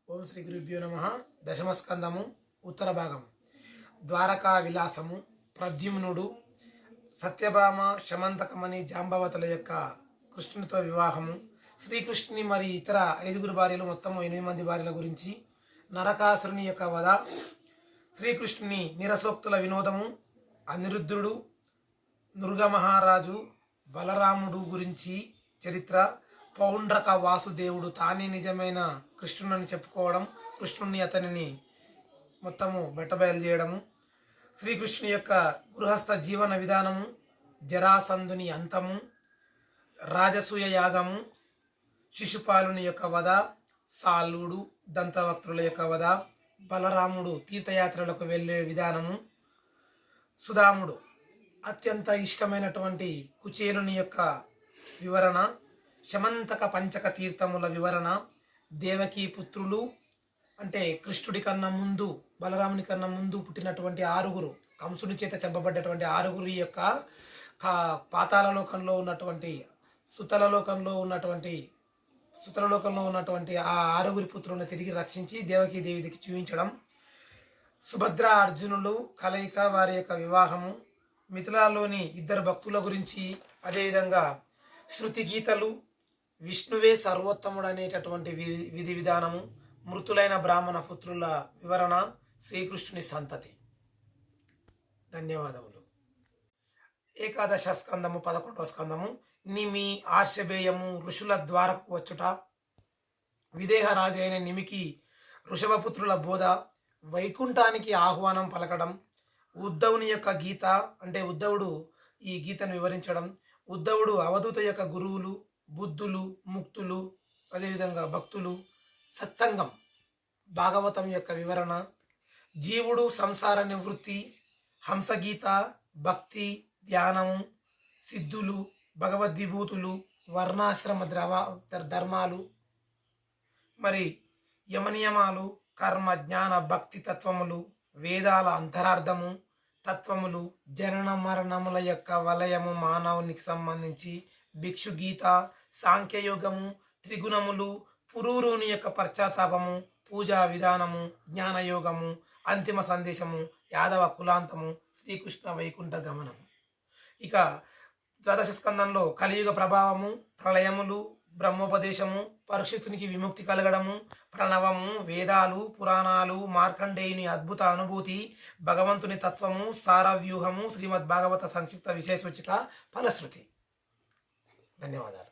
ఓం శ్రీ గురుభ్యో నమ. దశమస్కందము ఉత్తర భాగం. ద్వారకా విలాసము. ప్రద్యుమ్నుడు సత్యభామ శమంతకమణి జాంబవతుల యొక్క కృష్ణునితో వివాహము. శ్రీకృష్ణుని మరి ఇతర 5 భార్యలు, మొత్తం 8 మంది భార్యల గురించి. నరకాసురుని యొక్క వధ. శ్రీకృష్ణుని నిరసోక్తుల వినోదము. అనిరుద్ధుడు, నృగమహారాజు, బలరాముడు గురించి చరిత్ర. పౌండ్రక వాసుదేవుడు తానే నిజమైన కృష్ణుని చెప్పుకోవడం, కృష్ణుని అతనిని మొత్తము బెట్టబయలు చేయడము. శ్రీకృష్ణుని యొక్క గృహస్థ జీవన విధానము. జరాసంధుని అంతము. రాజసూయ యాగము. శిశుపాలుని యొక్క వధ. సాలుడు దంతవక్తుల యొక్క వధ. బలరాముడు తీర్థయాత్రలకు వెళ్ళే విధానము. సుధాముడు అత్యంత ఇష్టమైనటువంటి కుచేలుని యొక్క వివరణ. శమంతక పంచక తీర్థముల వివరణ. దేవకీ పుత్రులు అంటే కృష్ణుడి కన్నా ముందు, బలరాముని కన్నా ముందు పుట్టినటువంటి 6, కంసుడి చేత చెప్పబడ్డటువంటి 6 యొక్క పాతాళలోకంలో ఉన్నటువంటి సుతలలోకంలో ఉన్నటువంటి ఆ 6 పుత్రులను తిరిగి రక్షించి దేవకీ దేవికి చూపించడం. సుభద్ర అర్జునులు కలయిక, వారి యొక్క వివాహము. మిథిలాలోని 2 భక్తుల గురించి. అదేవిధంగా శృతి గీతలు. విష్ణువే సర్వోత్తముడు అనేటటువంటి విధి విధానము. మృతులైన బ్రాహ్మణ పుత్రుల వివరణ. శ్రీకృష్ణుని సంతతి. ధన్యవాదములు. ఏకాదశ స్కందము. 11వ స్కందము. నిమి ఆర్షభేయము. ఋషుల ద్వారకు వచ్చుట. విదేహరాజు అయిన నిమికి ఋషభపుత్రుల బోధ. వైకుంఠానికి ఆహ్వానం పలకడం. ఉద్ధవుని యొక్క గీత అంటే ఉద్ధవుడు ఈ గీతను వివరించడం. ఉద్ధవుడు అవధూత యొక్క గురువులు, బుద్ధులు, ముక్తులు, అదేవిధంగా భక్తులు. సత్సంగం. భాగవతం యొక్క వివరణ. జీవుడు సంసార నివృత్తి. హంసగీత. భక్తి, ధ్యానము, సిద్ధులు, భగవద్విభూతులు, వర్ణాశ్రమ ధర్మాలు, మరి యమనియమాలు, కర్మ, జ్ఞాన, భక్తి తత్వములు, వేదాల అంతరార్థము, తత్వములు, జనన మరణముల యొక్క వలయము మానవునికి సంబంధించి. భిక్షు గీత. సాంఖ్యయోగము, త్రిగుణములు, పురూరుని యొక్క పశ్చాత్తాపము, పూజా విధానము, జ్ఞానయోగము, అంతిమ సందేశము, యాదవ కులాంతము, శ్రీకృష్ణ వైకుంఠ గమనము. ఇక ద్వాదశ స్కందంలో కలియుగ ప్రభావము, ప్రళయములు, బ్రహ్మోపదేశము, పరీక్షితునికి విముక్తి కలగడము, ప్రణవము, వేదాలు, పురాణాలు, మార్కండేయుని అద్భుత అనుభూతి, భగవంతుని తత్వము, సారవ్యూహము, శ్రీమద్ భాగవత సంక్షిప్త విశేష సూచిక, ఫలశ్రుతి. ధన్యవాదాలు.